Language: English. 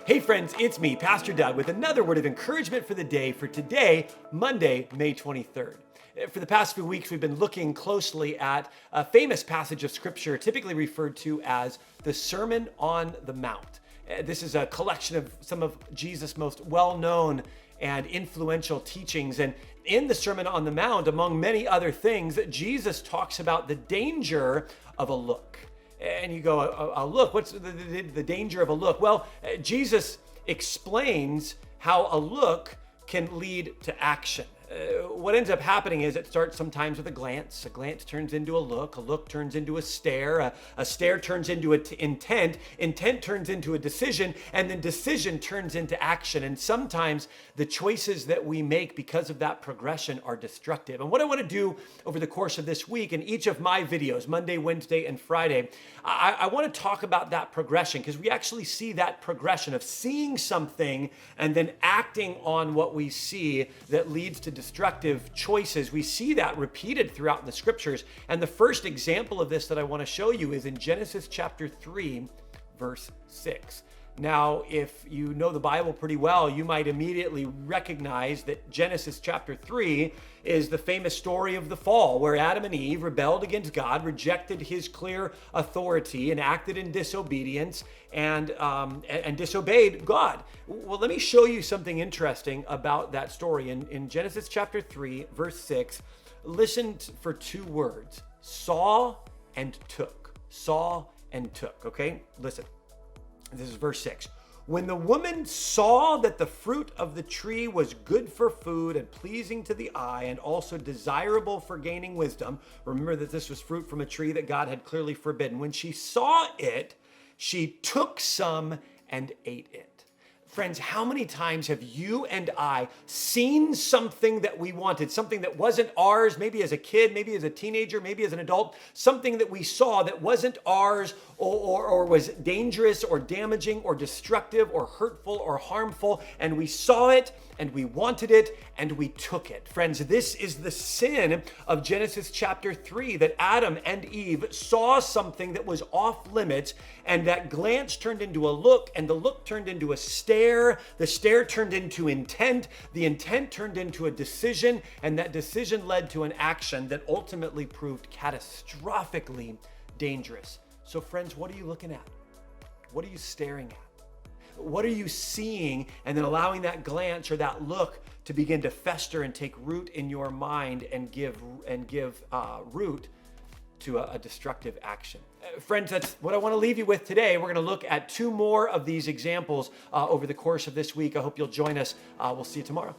Hey friends, it's me, Pastor Doug, with another word of encouragement for the day for today, Monday, May 23rd. For the past few weeks, we've been looking closely at a famous passage of scripture, typically referred to as the Sermon on the Mount. This is a collection of some of Jesus' most well-known and influential teachings. And in the Sermon on the Mount, among many other things, Jesus talks about the danger of a look. And you go, a look, what's the danger of a look? Well, Jesus explains how a look can lead to action. What ends up happening is it starts sometimes with a glance turns into a look turns into a stare turns into intent turns into a decision, and then decision turns into action. And sometimes the choices that we make because of that progression are destructive. And what I want to do over the course of this week in each of my videos, Monday, Wednesday, and Friday, I want to talk about that progression, because we actually see that progression of seeing something and then acting on what we see that leads to destructive choices. We see that repeated throughout the scriptures. And the first example of this that I want to show you is in Genesis chapter 3, verse 6. Now, if you know the Bible pretty well, you might immediately recognize that Genesis chapter 3 is the famous story of the fall, where Adam and Eve rebelled against God, rejected his clear authority, and acted in disobedience and disobeyed God. Well, let me show you something interesting about that story. In Genesis chapter 3, verse 6, listen for two words: saw and took. Saw and took, okay? Listen. This is verse 6. When the woman saw that the fruit of the tree was good for food and pleasing to the eye and also desirable for gaining wisdom, remember that this was fruit from a tree that God had clearly forbidden. When she saw it, she took some and ate it. Friends, how many times have you and I seen something that we wanted, something that wasn't ours, maybe as a kid, maybe as a teenager, maybe as an adult, something that we saw that wasn't ours or was dangerous or damaging or destructive or hurtful or harmful, and we saw it and we wanted it and we took it. Friends, this is the sin of Genesis chapter 3, that Adam and Eve saw something that was off limits, and that glance turned into a look, and the look turned into a stare, the stare turned into intent, the intent turned into a decision, and that decision led to an action that ultimately proved catastrophically dangerous. So friends, what are you looking at? What are you staring at? What are you seeing, and then allowing that glance or that look to begin to fester and take root in your mind and give root to a destructive action? Friends, that's what I want to leave you with today. We're going to look at two more of these examples over the course of this week. I hope you'll join us. We'll see you tomorrow.